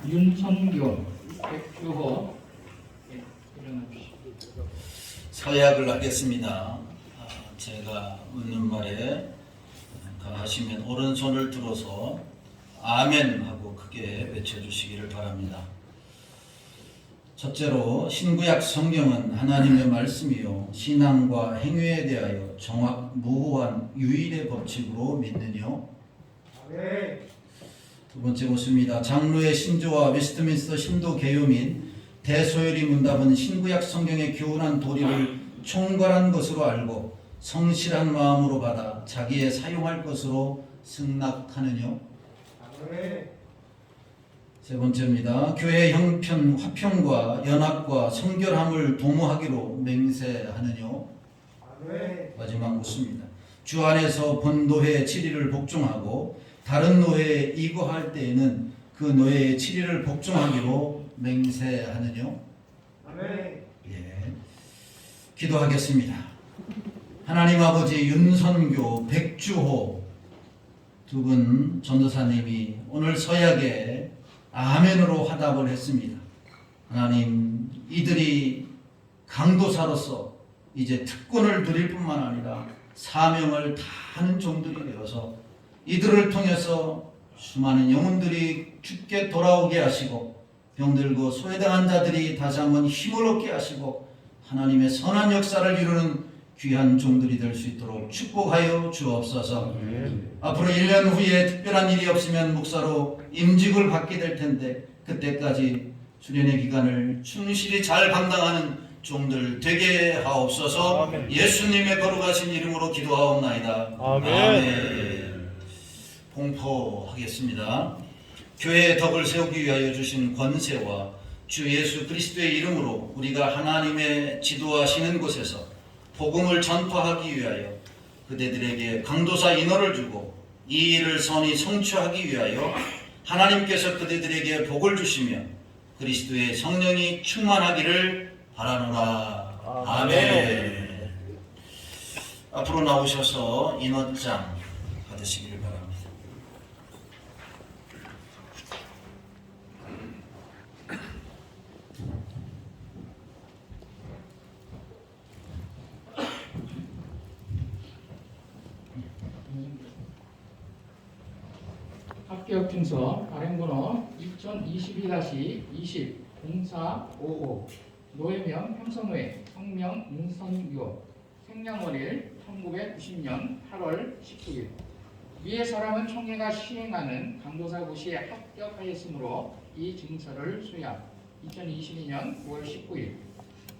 윤선교, 백주호, 일어나주시죠. 서약을 하겠습니다. 제가 묻는 말에 하시면 오른손을 들어서 아멘 하고 크게 외쳐주시기를 바랍니다. 첫째로 신구약 성경은 하나님의 말씀이요 신앙과 행위에 대하여 정확무호한 유일의 법칙으로 믿느뇨. 네. 두 번째 묻습니다. 장로의 신조와 웨스트민스터 신도 개요 및 대소열이 문답은 신구약 성경의 교훈한 도리를 총괄한 것으로 알고 성실한 마음으로 받아 자기에 사용할 것으로 승낙하느뇨. 네. 세 번째입니다. 교회 형편, 화평과 연합과 성결함을 도모하기로 맹세하느뇨. 네. 마지막 묻습니다. 주 안에서 본노회의 치리를 복종하고 다른 노회에 이거할 때에는 그 노회의 치리를 복종하기로 맹세하느뇨. 네. 예. 기도하겠습니다. 하나님 아버지 윤선교, 백주호 두 분 전도사님이 오늘 서약에 아멘으로 화답을 했습니다. 하나님, 이들이 강도사로서 이제 특권을 누릴 뿐만 아니라 사명을 다하는 종들이 되어서 이들을 통해서 수많은 영혼들이 죽게 돌아오게 하시고 병들고 소외당한 자들이 다시 한번 힘을 얻게 하시고 하나님의 선한 역사를 이루는 귀한 종들이 될 수 있도록 축복하여 주옵소서. 앞으로 1년 후에 특별한 일이 없으면 목사로 임직을 받게 될 텐데 그때까지 수련의 기간을 충실히 잘 감당하는 종들 되게 하옵소서. 아멘. 예수님의 거룩하신 이름으로 기도하옵나이다. 아멘. 공포하겠습니다. 교회의 덕을 세우기 위하여 주신 권세와 주 예수 그리스도의 이름으로 우리가 하나님의 지도하시는 곳에서 복음을 전파하기 위하여 그대들에게 강도사 인허를 주고 이 일을 선히 성취하기 위하여 하나님께서 그대들에게 복을 주시며 그리스도의 성령이 충만하기를 바라노라. 아멘. 앞으로 나오셔서 인허장 받으시기를 바랍니다. 합격 증서 발행번호 2022-20-0455 노예명 평성회 성명 윤선교 생년월일 1990년 8월 19일 위의 사람은 총회가 시행하는 강도사 고시에 합격하였으므로 이 증서를 수여 2022년 9월 19일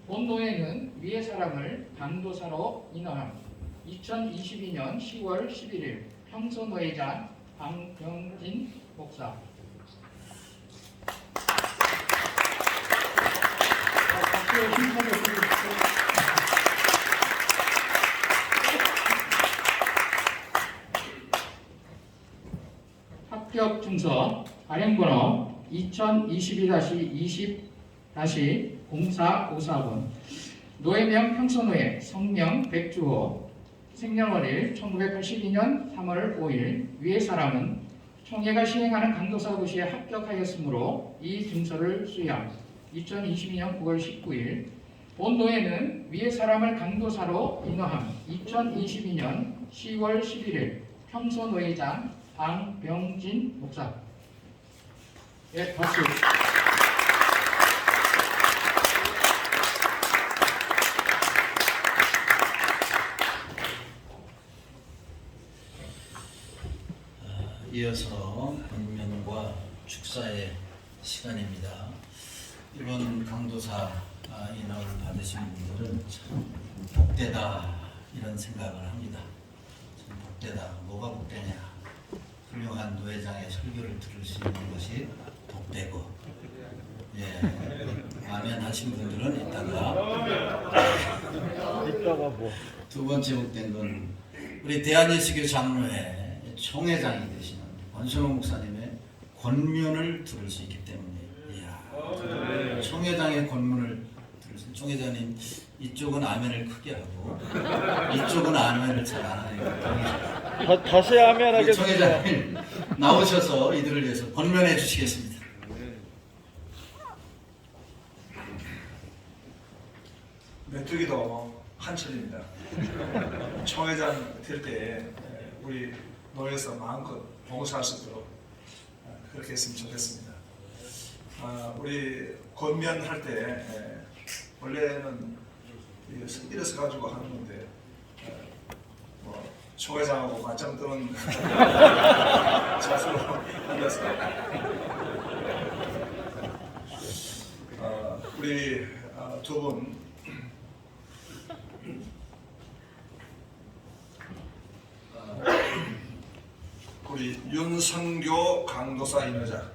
본 노예는 위의 사람을 강도사로 인허함 2022년 10월 11일 평소노예자 방병진 목사. 합격 증서 발행번호 2022-20-0454번 노예명 평소노예 성명 백주호 생년월일 1982년 3월 5일 위의 사람은 총회가 시행하는 강도사 고시에 합격하였으므로 이 증서를 수여 2022년 9월 19일 본 노예는 위의 사람을 강도사로 인허함 2022년 10월 11일 평소노예장 방병진 목사. 예, 박수. 이어서 권면과 축사의 시간입니다. 이번 강도사 인허를 받으신 분들은 참 복되다 이런 생각을 합니다. 참 복되다. 뭐가 복되냐? 훌륭한 노회장의 설교를 들을 수 있는 것이 복되고, 예, 아멘 하신 분들은 이따가 뭐. 두 번째 복된 건 우리 대한예수교 장로회 총회장이 되시는 권순호 목사님의 권면을 들을 수 있기 때문에, 이야, 총회장의 권면을 들을 수, 총회장님 이쪽은 아멘을 크게 하고 이쪽은 아멘을 잘 안 하니까 다시 하면 하겠습니다. 총회장님 나오셔서 이들을 위해서 권면해 주시겠습니다. 메뚜기도 한철입니다. 총회장 될 때 우리 노회에서 마음껏 봉사할 수 있도록 그렇게 했으면 좋겠습니다. 우리 권면할 때 원래는 일어서 가지고 하는 건데 뭐 총회장하고 맞짱 뜨는 자세로 앉아서 우리 두 분 우리 윤선교 강도사 인허자,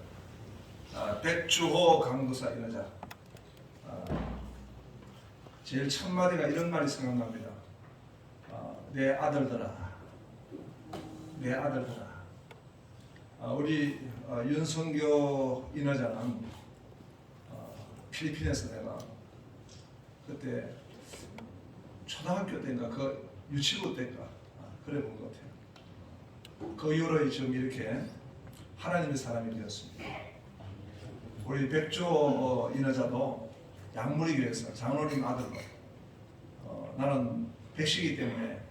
백주호 강도사 인허자. 제일 첫 마디가 이런 말이 생각납니다. 내 아들들아, 내 아들들아. 우리 윤선교 인허자는 필리핀에서 내가 그때 초등학교 때인가 그 유치부 때인가 그래 본 것 같아요. 그 이후로 지금 이렇게 하나님의 사람이 되었습니다. 우리 백조 인허자도 양무리교에서 장로님 아들로 나는 백시기 때문에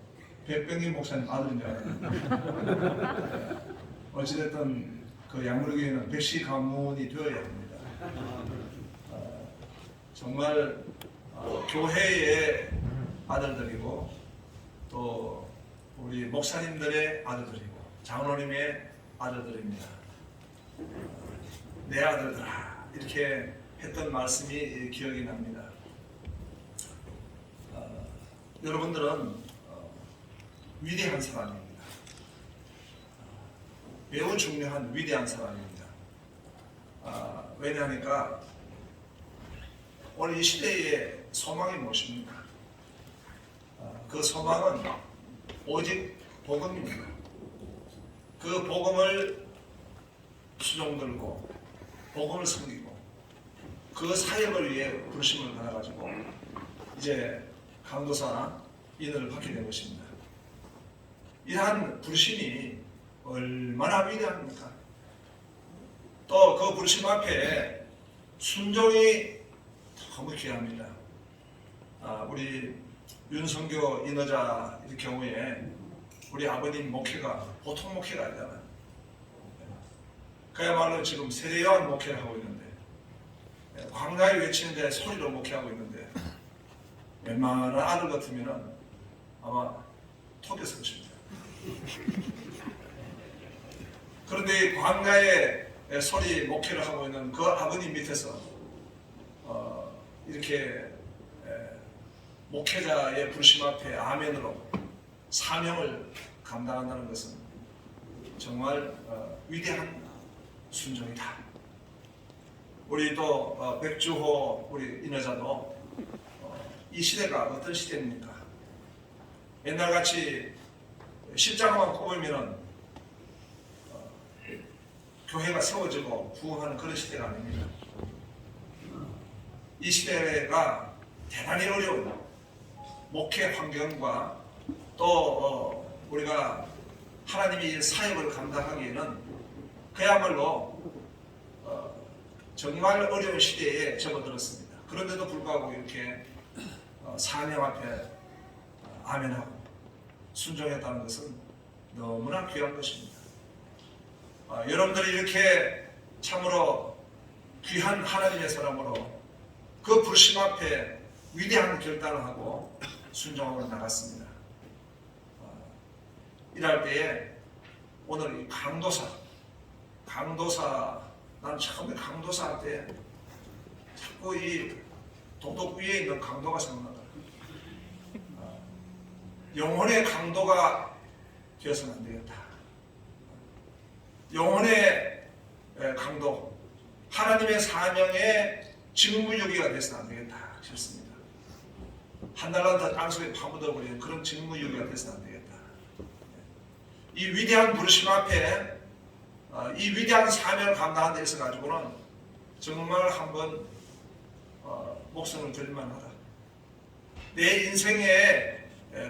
백병기 목사님 아들인 줄 알았는데 어찌됐든 그 양무리교회는 백시 가문이 되어야 됩니다. 정말 교회의 아들들이고 또 우리 목사님들의 아들들이고 장로님의 아들들입니다. 내 아들들아 이렇게 했던 말씀이 기억이 납니다. 여러분들은 위대한 사람입니다. 매우 중요한 위대한 사람입니다. 왜냐하니까 오늘 이 시대의 소망이 무엇입니까? 그 소망은 오직 복음입니다. 그 복음을 수종들고 복음을 섬기고 그 사역을 위해 부르심을 받아가지고 이제 강도사 인을 받게 된 것입니다. 이러한 부르심이 얼마나 위대합니까? 또 그 부르심 앞에 순종이 너무 귀합니다. 우리 윤선교 인허자의 경우에 우리 아버님 목회가 보통 목회가 아니잖아요. 그야말로 지금 세대요한 목회를 하고 있는데 광야에 외치는 데 소리로 목회하고 있는데 웬만한 아들 같으면 아마 톡에서 것입니다. 그런데 광야에 소리 목회를 하고 있는 그 아버님 밑에서 이렇게 목회자의 부르심 앞에 아멘으로 사명을 감당한다는 것은 정말 위대한 순종이다. 우리 또 백주호 우리 인허자도 이 시대가 어떤 시대입니까? 옛날같이 십자가만 꼽으면 교회가 세워지고 부흥하는 그런 시대가 아닙니다. 이 시대가 대단히 어려운 목회 환경과 또 우리가 하나님이 사역을 감당하기에는 그야말로 정말 어려운 시대에 접어들었습니다. 그런데도 불구하고 이렇게 사명 앞에 아멘하고 순종했다는 것은 너무나 귀한 것입니다. 여러분들이 이렇게 참으로 귀한 하나님의 사람으로 그 부르심 앞에 위대한 결단을 하고 순종하고 나갔습니다. 이럴 때에 오늘 이 강도사 난 처음에 강도사한테 자꾸 이 도덕 위에 있는 강도가 생각나더라고요. 영혼의 강도가 되어서는 안 되겠다. 영혼의 강도, 하나님의 사명의 직무유기가 되어서는 안 되겠다 싶습니다. 한 달란트 땅속에 파묻어버리는 그런 직무유기가 되어서는 안 되겠다. 이 위대한 부르심 앞에 이 위대한 사명을 감당하는 데 있어 가지고는 정말 한번 목숨을 드릴 만하다. 내 인생에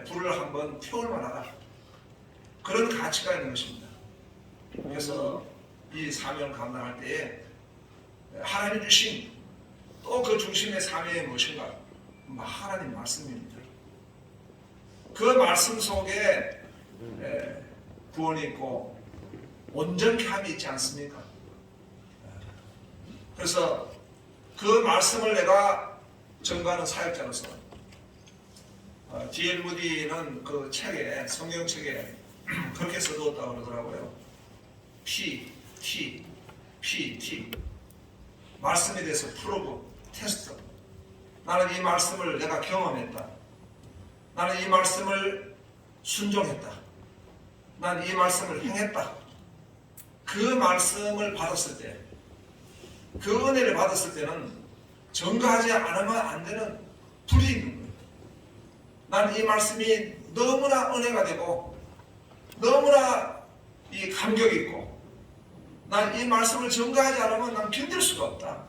불을 한번 태울 만하다. 그런 가치가 있는 것입니다. 그래서 이 사명을 감당할 때에 하나님 주신 또 그 중심의 사명이 무엇인가? 하나님 말씀입니다. 그 말씀 속에 구원이 있고 온전케 함이 있지 않습니까? 그래서 그 말씀을 내가 전가하는 사역자로서 D.L. 무디는 그 책에, 성경책에 그렇게 써두었다고 그러더라고요. P, T, P, T. 말씀에 대해서 프로브, 테스트. 나는 이 말씀을 내가 경험했다. 나는 이 말씀을 순종했다. 나는 이 말씀을 행했다. 그 말씀을 받았을 때, 그 은혜를 받았을 때는 전가하지 않으면 안 되는 불이 있는 거예요. 나는 이 말씀이 너무나 은혜가 되고 너무나 이 감격이 있고 난 이 말씀을 전가하지 않으면 난 견딜 수가 없다.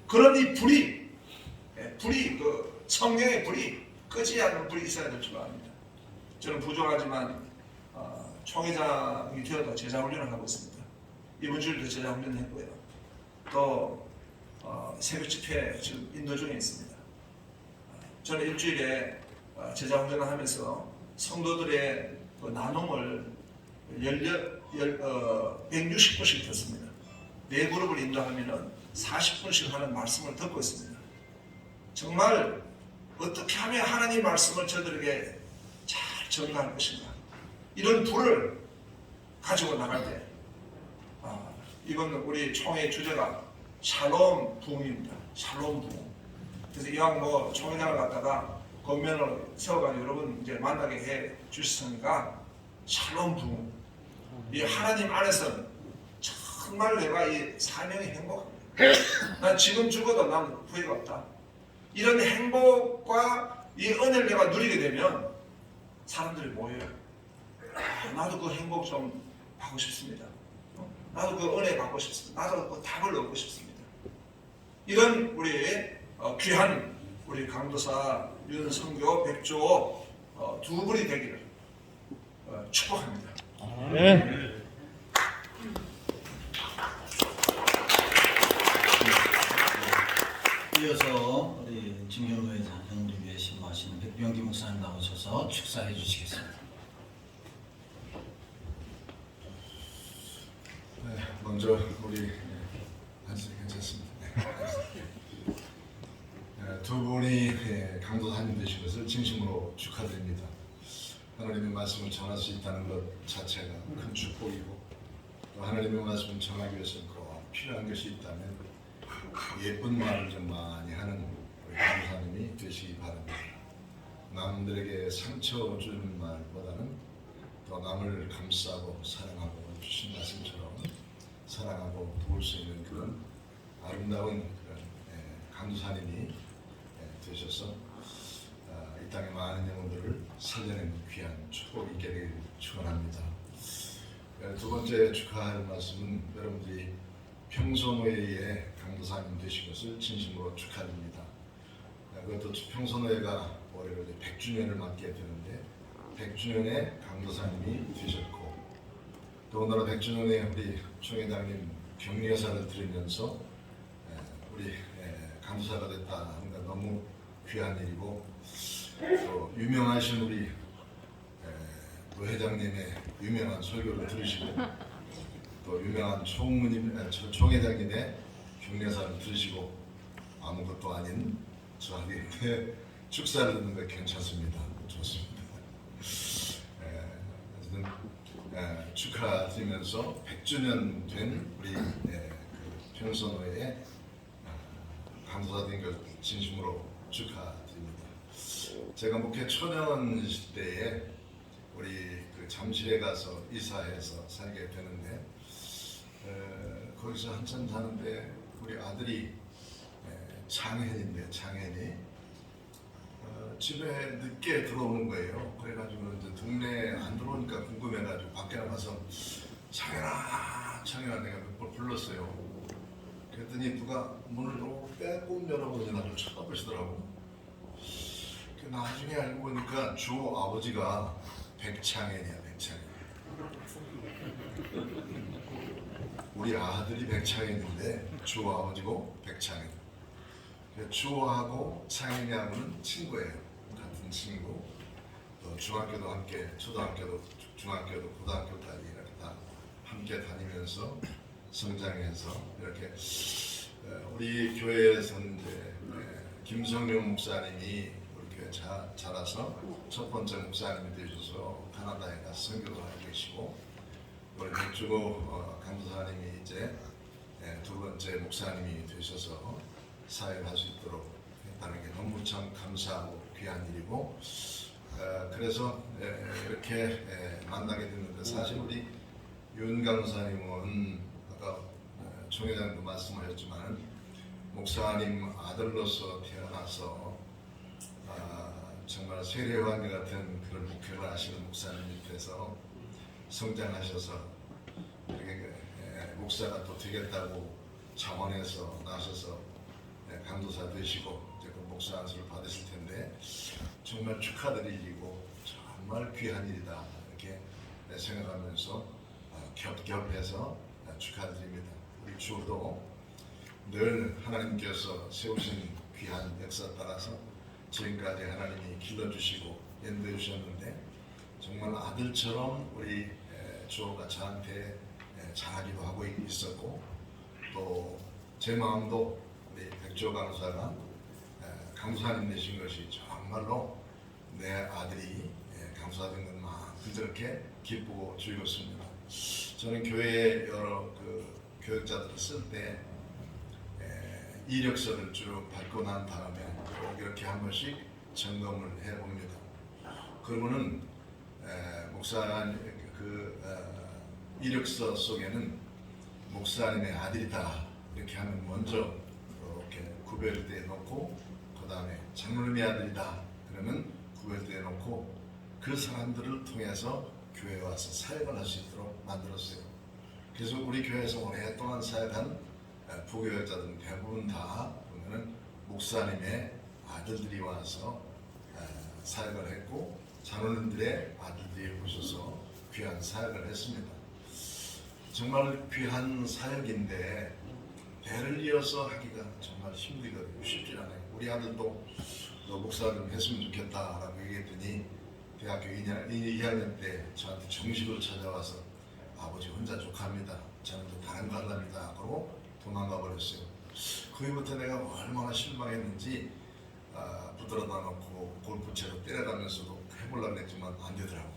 그런 이 불이 그 성령의 불이 끄지 않는 불이 있어야 될 줄 압니다. 저는 부족하지만 총회장이 되어도 제자훈련을 하고 있습니다. 이번 주일도 제자훈련을 했고요. 또 새벽 집회 지금 인도 중에 있습니다. 저는 일주일에 제자훈련을 하면서 성도들의 그 나눔을 160분씩 듣습니다. 4그룹을 인도하면 40분씩 하는 말씀을 듣고 있습니다. 정말 어떻게 하면 하나님 말씀을 저들에게 잘 전가할 것인가, 이런 불을 가지고 나갈 때 이건 우리 총회 주제가 샬롬 부흥입니다. 샬롬 부흥. 그래서 이왕 총회장을 갖다가 권면을 세워가지고 여러분 이제 만나게 해 주셨으니까 샬롬 부흥. 이 하나님 안에서 정말 내가 이 사명이 행복합니다. 난 지금 죽어도 난 후회가 없다. 이런 행복과 이 은혜를 내가 누리게 되면 사람들이 모여요. 나도 그 행복 좀 받고 싶습니다. 나도 그 은혜 받고 싶습니다. 나도 그 답을 얻고 싶습니다. 이런 우리 귀한 우리 강도사 윤성교, 백주호 두 분이 되기를 축복합니다. 아멘. 이어서 우리 진경로 회장 형님 위해 신고하시는 백병기 목사님 나오셔서 축사해 주시겠습니다. 네, 먼저 우리 괜찮습니다. 두 분이 강도사님 되신 것을 진심으로 축하드립니다. 하나님의 말씀을 전할 수 있다는 것 자체가 큰 축복이고, 또 하나님의 말씀을 전하기 위해서 꼭 필요한 것이 있다면 예쁜 말을 좀 많이 하는 우리 강도사님이 되시기 바랍니다. 남들에게 상처 주는 말보다는 또 남을 감싸고 사랑하고 주신 말씀처럼 사랑하고 도울 수 있는 그런 아름다운 그런 강도사님이 되셔서 이 땅의 많은 영혼들을 살려내는 귀한 축복이 있게 되기를 축원합니다. 두 번째 축하할 말씀은 여러분들이 평소노예의 강도사님 되신 것을 진심으로 축하드립니다. 그것도 평소노예가 올해 100주년을 맞게 되는데 100주년의 강도사님이 되셨고, 또 오늘 100주년에 우리 총회장님 격려사를 드리면서 우리 강도사가 됐다 하는 건 너무 귀한 일이고, 또 유명하신 우리 노 회장님의 유명한 설교를 들으시고, 또 유명한 총회장님의 격려사를 들으시고 아무것도 아닌 저한테 축사를 듣는 거 괜찮습니다. 좋습니다. 어쨌든 축하드리면서 100주년 된 우리 평소노예의 강도사 된 것 진심으로 축하드립니다. 제가 목회 초년 시대에 우리 잠실에 가서 이사해서 살게 되는데, 거기서 한참 사는데 우리 아들이 장현인데 장현이 집에 늦게 들어오는 거예요. 그래가지고 이제 동네에 안 들어오니까 궁금해가지고 밖에 나가서 장현아 내가 몇 번 불렀어요. 그랬더니 누가 문을 너무 빼꼼 열어보니 나를 쳐다보시더라고. 나중에 알고 보니까 주 아버지가 백창현이야. 백창현. 우리 아들이 백창현인데 주 아버지고 백창현. 주호하고 창현이하고는 친구예요. 같은 친구. 또 중학교도 함께, 초등학교도, 중학교도, 고등학교까지 이렇게 다 함께 다니면서 성장해서 이렇게 우리 교회에서는 이제 김성룡 목사님이 우리 교회 자라서 첫 번째 목사님이 되셔서 카나다에 가서 선교도 하고 계시고, 우리 백주호 강도사님이 이제 두 번째 목사님이 되셔서 사역할 수 있도록 했다는 게 너무 참 감사하고 귀한 일이고, 그래서 이렇게 만나게 됐는데, 사실 우리 윤 강사님은 아까 총회장도 말씀하셨지만 목사님 아들로서 태어나서 정말 세례관계 같은 그런 목회를 하시는 목사님 밑에서 성장하셔서 이렇게 목사가 또 되겠다고 자원해서 나셔서 강도사 되시고 이제 그 목사 안수를 받으실 텐데, 정말 축하드릴 일이고 정말 귀한 일이다 이렇게 생각하면서 겹겹해서 축하드립니다. 우리 주호도 늘 하나님께서 세우신 귀한 역사 따라서 지금까지 하나님이 길러주시고 인도해 주셨는데, 정말 아들처럼 우리 주호가 저한테 잘하기도 하고 있었고, 또 제 마음도 우리 백주호 강사가 강사님 되신 것이 정말로 내 아들이 강사가 된 것만큼 저렇게 기쁘고 즐겁습니다. 저는 교회 여러 그 교육자들을 쓸 때 이력서를 쭉 밟고 난 다음에 이렇게 한 번씩 점검을 해봅니다. 그러면은 목사님 그 이력서 속에는 목사님의 아들이다 이렇게 하면 먼저 이렇게 구별되어 놓고, 그 다음에 장로님의 아들이다 그러면 구별되어 놓고, 그 사람들을 통해서 교회에 와서 사역을 할 수 있도록 만들었어요. 그래서 우리 교회에서 오랫동안 사역한 부교역자들은 대부분 다 보면은 목사님의 아들들이 와서 사역을 했고, 장로님들의 아들들이 오셔서 귀한 사역을 했습니다. 정말 귀한 사역인데 대를 이어서 하기가 정말 힘들거든요. 쉽지 않아요. 우리 아들도 너 목사 좀 했으면 좋겠다라고 얘기했더니 대학교 2학년 때 저한테 정식으로 찾아와서 아버지 혼자 족합니다. 저는 또 다른 거 하랍니다. 그러고 도망가 버렸어요. 그 후부터 내가 얼마나 실망했는지 붙들어다 놓고 골프채로 때려가면서도 해보려고 했지만 안 되더라고.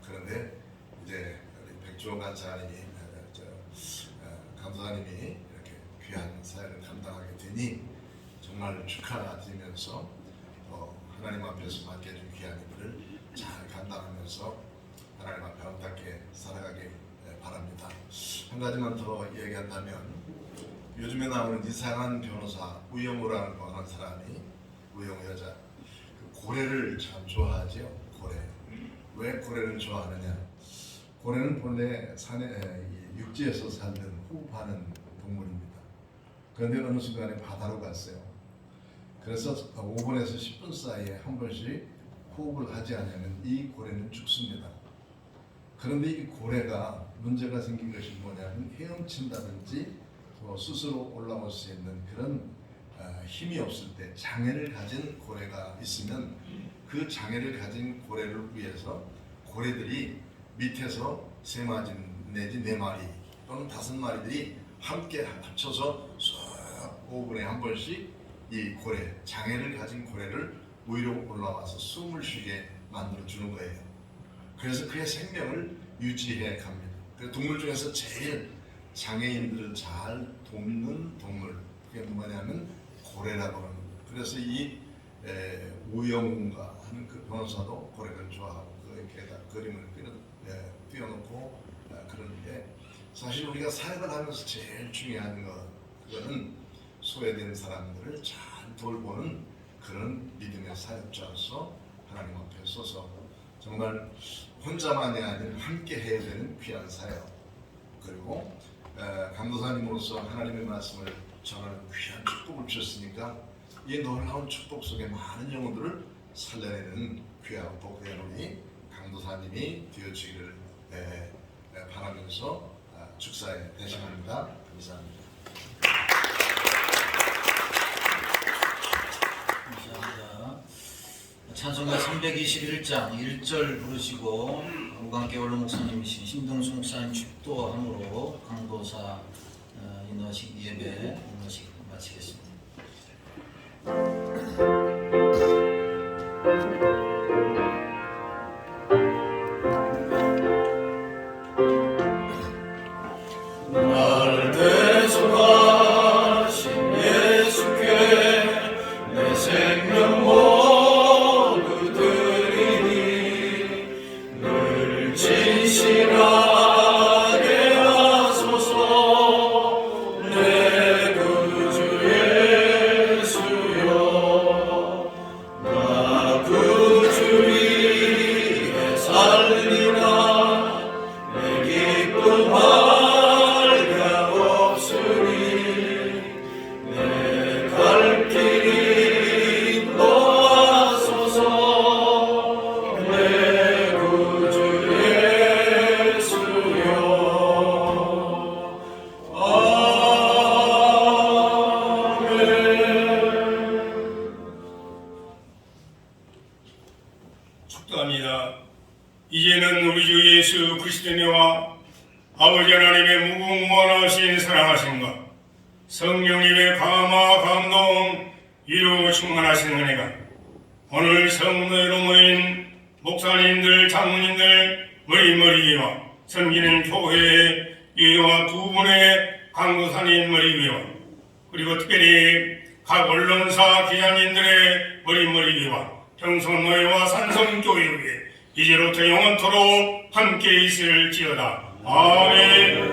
그런데 이제 우리 백주호 간사님이 강도사님이 이렇게 귀한 사역을 감당하게 되니 정말 축하드리면서 하나님 앞에서 맡겨준 귀한 일을 잘 감당하면서 하나님 앞에 아름답게 살아가길 바랍니다. 한 가지만 더 얘기한다면, 요즘에 나오는 이상한 변호사 우영우라는 거 하는 사람이, 우영우 여자, 그 고래를 참 좋아하죠. 고래. 왜 고래를 좋아하느냐? 고래는 본래 산에 육지에서 살던 호흡하는 동물입니다. 그런데 어느 순간에 바다로 갔어요. 그래서 5분에서 10분 사이에 한 번씩 호흡을 하지 않으면 이 고래는 죽습니다. 그런데 이 고래가 문제가 생긴 것이 뭐냐면, 헤엄친다든지 스스로 올라올 수 있는 그런 힘이 없을 때 장애를 가진 고래가 있으면, 그 장애를 가진 고래를 위해서 고래들이 밑에서 3마리 내지 4마리 또는 5마리들이 함께 합쳐서 5분에 한 번씩 이 고래, 장애를 가진 고래를 위로 올라와서 숨을 쉬게 만들어 주는 거예요. 그래서 그의 생명을 유지해 갑니다. 그 동물 중에서 제일 장애인들을 잘 돕는 동물, 그게 뭐냐면 고래라고 합니다. 그래서 이 우영우가 하는 그 변호사도 고래를 좋아하고 그에다 그림을 띄워놓고 그러는데, 사실 우리가 사역을 하면서 제일 중요한 그거는 소외된 사람들을 잘 돌보는 그런 믿음의 사역자로서 하나님 앞에 서서 정말 혼자만이 아닌 함께 해야 되는 귀한 사역, 그리고 강도사님으로서 하나님의 말씀을 전하는 귀한 축복을 주셨으니까 이 놀라운 축복 속에 많은 영혼들을 살려내는 귀하고 복된 우리 강도사님이 되어주기를 바라면서 축사에 대신합니다. 감사합니다. 321장 1절 부르시고 우광계 원로 목사님이신 신동수 목사님 축도함으로 강도사 인허식 예배 인허식 마치겠습니다. 나를 대속하신 예수께 내 생명 모두 드리니 늘 진실하게 하소서. 내 구주 예수여, 나 구주 위에 살리라. 내 기쁨 할가 없으니 내 갈 길이 인도하소서. 내 구주 예수여. 아멘. 축도합니다. 이제는 우리 주 예수 그리스도님과 아버지 하나님의 무궁무한하신 사랑하심과 성령님의 감화 감동 이루 충만하신 은혜가 오늘 성도로 모인 목사님들, 장로님들, 머리머리와 섬기는 교회의 위와 두 분의 강도사님 머리위와 그리고 특별히 각 언론사 기자님들의 머리머리위와 평촌노예와 산성교회 위에 이제로부터 영원토록 함께 있을지어다. 아멘.